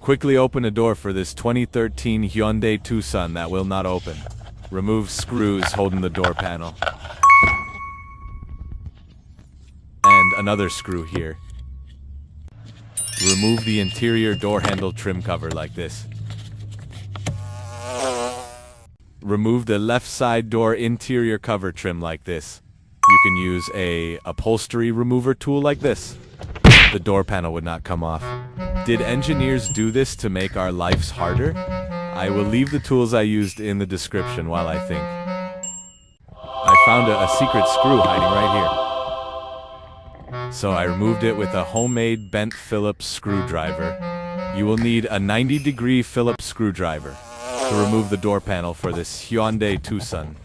Quickly open a door for this 2013 Hyundai Tucson that will not open. Remove screws holding the door panel. And another screw here. Remove the interior door handle trim cover like this. Remove the left side door interior cover trim like this. You can use a upholstery remover tool like this. The door panel would not come off. Did engineers do this to make our lives harder? I will leave the tools I used in the description while I think. I found a secret screw hiding right here. So I removed it with a homemade bent Phillips screwdriver. You will need a 90-degree Phillips screwdriver to remove the door panel for this Hyundai Tucson.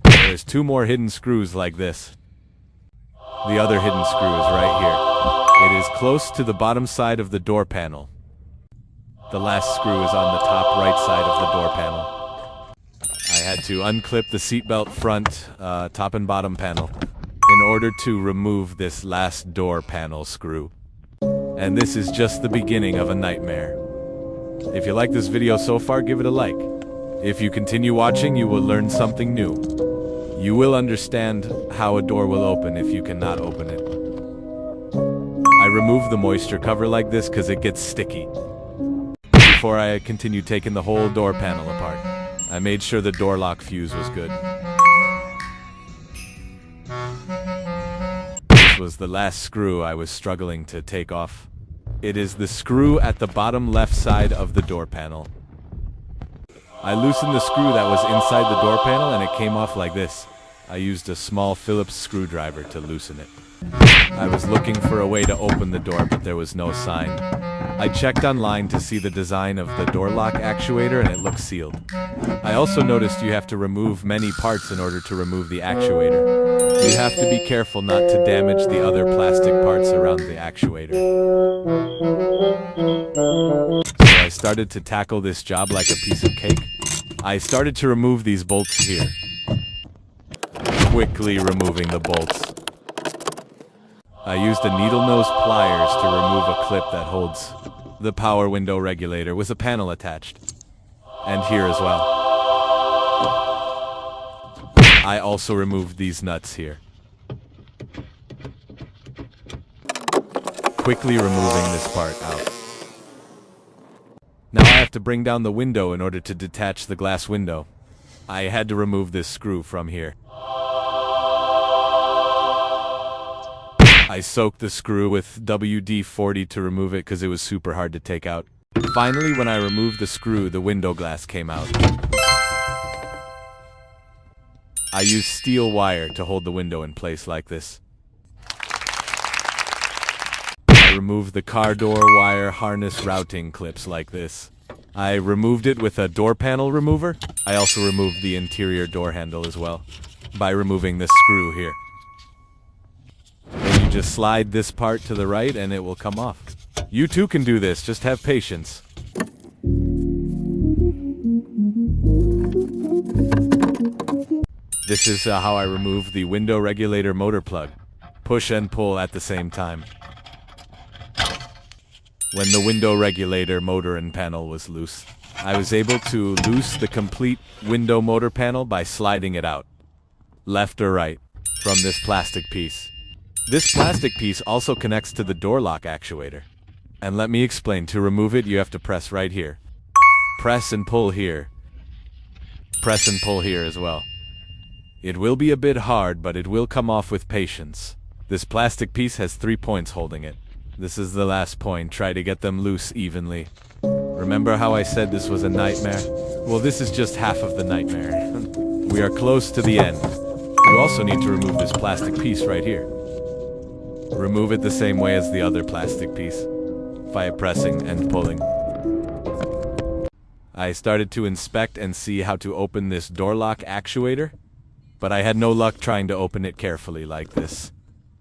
There's two more hidden screws like this. The other hidden screw is right here. It is close to the bottom side of the door panel. The last screw is on the top right side of the door panel. I had to unclip the seatbelt front, top and bottom panel in order to remove this last door panel screw. And this is just the beginning of a nightmare. If you like this video so far, give it a like. If you continue watching, you will learn something new. You will understand how a door will open if you cannot open it. I remove the moisture cover like this because it gets sticky. Before I continue taking the whole door panel apart, I made sure the door lock fuse was good. This was the last screw I was struggling to take off. It is the screw at the bottom left side of the door panel. I loosened the screw that was inside the door panel and it came off like this. I used a small Phillips screwdriver to loosen it. I was looking for a way to open the door, but there was no sign. I checked online to see the design of the door lock actuator and it looks sealed. I also noticed you have to remove many parts in order to remove the actuator. You have to be careful not to damage the other plastic parts around the actuator. So I started to tackle this job like a piece of cake. I started to remove these bolts here. Quickly removing the bolts. I used a needle nose pliers to remove a clip that holds the power window regulator with a panel attached. And here as well. I also removed these nuts here. Quickly removing this part out. Now I have to bring down the window in order to detach the glass window. I had to remove this screw from here. I soaked the screw with WD-40 to remove it because it was super hard to take out. Finally, when I removed the screw, the window glass came out. I used steel wire to hold the window in place like this. I removed the car door wire harness routing clips like this. I removed it with a door panel remover. I also removed the interior door handle as well by removing this screw here. Then you just slide this part to the right and it will come off. You too can do this, just have patience. This is how I remove the window regulator motor plug. Push and pull at the same time. When the window regulator motor and panel was loose, I was able to loose the complete window motor panel by sliding it out, left or right, from this plastic piece. This plastic piece also connects to the door lock actuator. And let me explain, to remove it you have to press right here. Press and pull here. Press and pull here as well. It will be a bit hard, but it will come off with patience. This plastic piece has 3 points holding it. This is the last point, try to get them loose evenly. Remember how I said this was a nightmare? Well, this is just half of the nightmare. We are close to the end. You also need to remove this plastic piece right here. Remove it the same way as the other plastic piece, via pressing and pulling. I started to inspect and see how to open this door lock actuator, but I had no luck trying to open it carefully like this.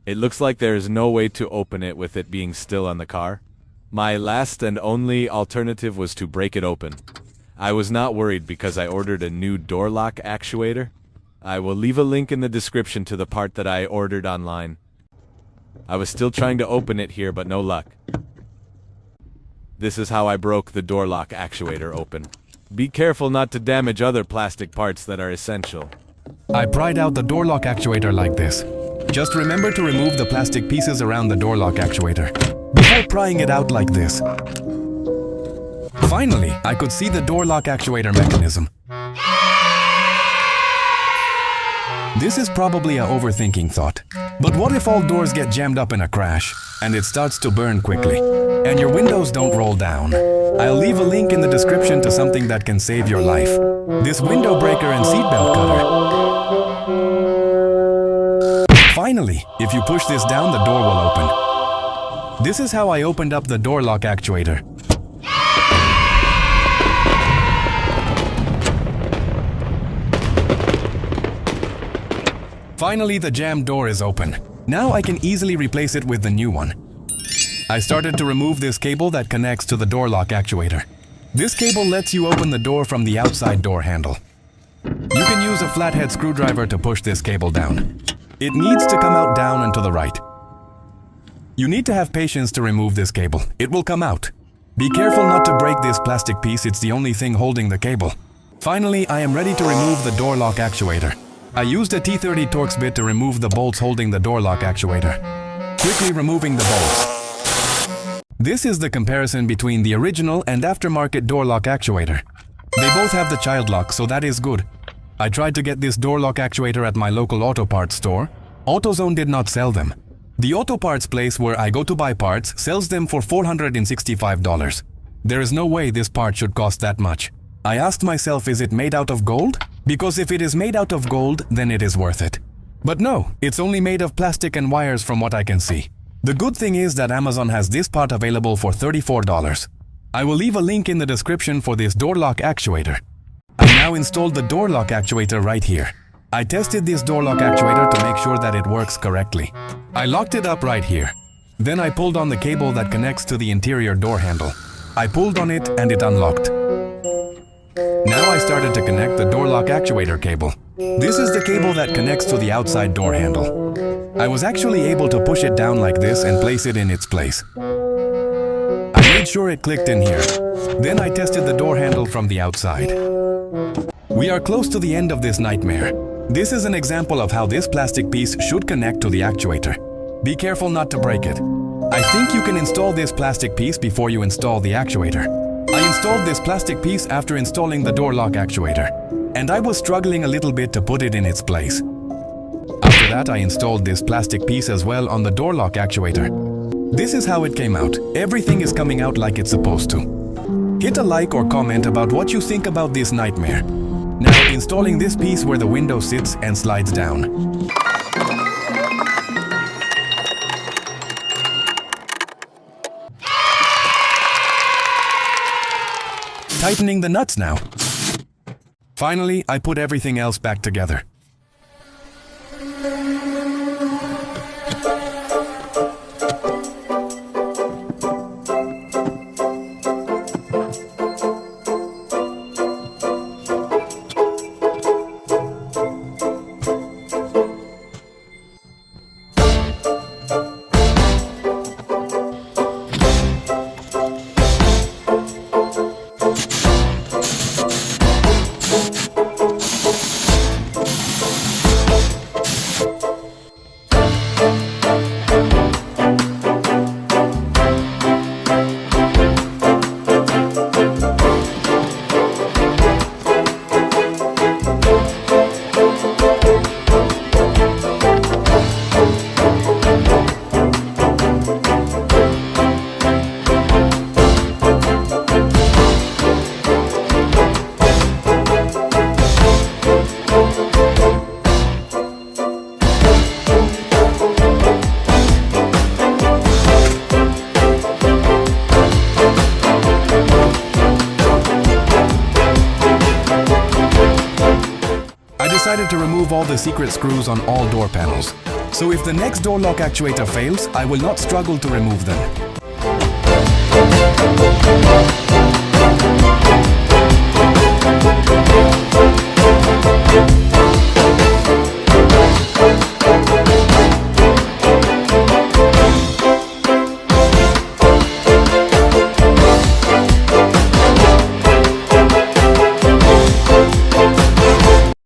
It looks like there is no way to open it with it being still on the car. My last and only alternative was to break it open. I was not worried because I ordered a new door lock actuator. I will leave a link in the description to the part that I ordered online. I was still trying to open it here, but no luck. This is how I broke the door lock actuator open. Be careful not to damage other plastic parts that are essential. I pried out the door lock actuator like this. Just remember to remove the plastic pieces around the door lock actuator before prying it out like this. Finally, I could see the door lock actuator mechanism. This is probably an overthinking thought. But what if all doors get jammed up in a crash and it starts to burn quickly and your windows don't roll down? I'll leave a link in the description to something that can save your life. This window breaker and seatbelt cutter. Finally, if you push this down, the door will open. This is how I opened up the door lock actuator. Finally, the jammed door is open. Now I can easily replace it with the new one. I started to remove this cable that connects to the door lock actuator. This cable lets you open the door from the outside door handle. You can use a flathead screwdriver to push this cable down. It needs to come out down and to the right. You need to have patience to remove this cable. It will come out. Be careful not to break this plastic piece, it's the only thing holding the cable. Finally, I am ready to remove the door lock actuator. I used a T30 Torx Bit to remove the bolts holding the door lock actuator. Quickly removing the bolts. This is the comparison between the original and aftermarket door lock actuator. They both have the child lock, so that is good. I tried to get this door lock actuator at my local auto parts store. AutoZone did not sell them. The auto parts place where I go to buy parts sells them for $465. There is no way this part should cost that much. I asked myself, is it made out of gold? Because if it is made out of gold, then it is worth it. But no, it's only made of plastic and wires from what I can see. The good thing is that Amazon has this part available for $34. I will leave a link in the description for this door lock actuator. I now installed the door lock actuator right here. I tested this door lock actuator to make sure that it works correctly. I locked it up right here. Then I pulled on the cable that connects to the interior door handle. I pulled on it and it unlocked. Now I started to connect the door lock actuator cable. This is the cable that connects to the outside door handle. I was actually able to push it down like this and place it in its place. I made sure it clicked in here. Then I tested the door handle from the outside. We are close to the end of this nightmare. This is an example of how this plastic piece should connect to the actuator. Be careful not to break it. I think you can install this plastic piece before you install the actuator. I installed this plastic piece after installing the door lock actuator, and I was struggling a little bit to put it in its place. After that, I installed this plastic piece as well on the door lock actuator. This is how it came out. Everything is coming out like it's supposed to. Hit a like or comment about what you think about this nightmare. Now installing this piece where the window sits and slides down. Tightening the nuts now. Finally, I put everything else back together. I decided to remove all the secret screws on all door panels. So if the next door lock actuator fails, I will not struggle to remove them.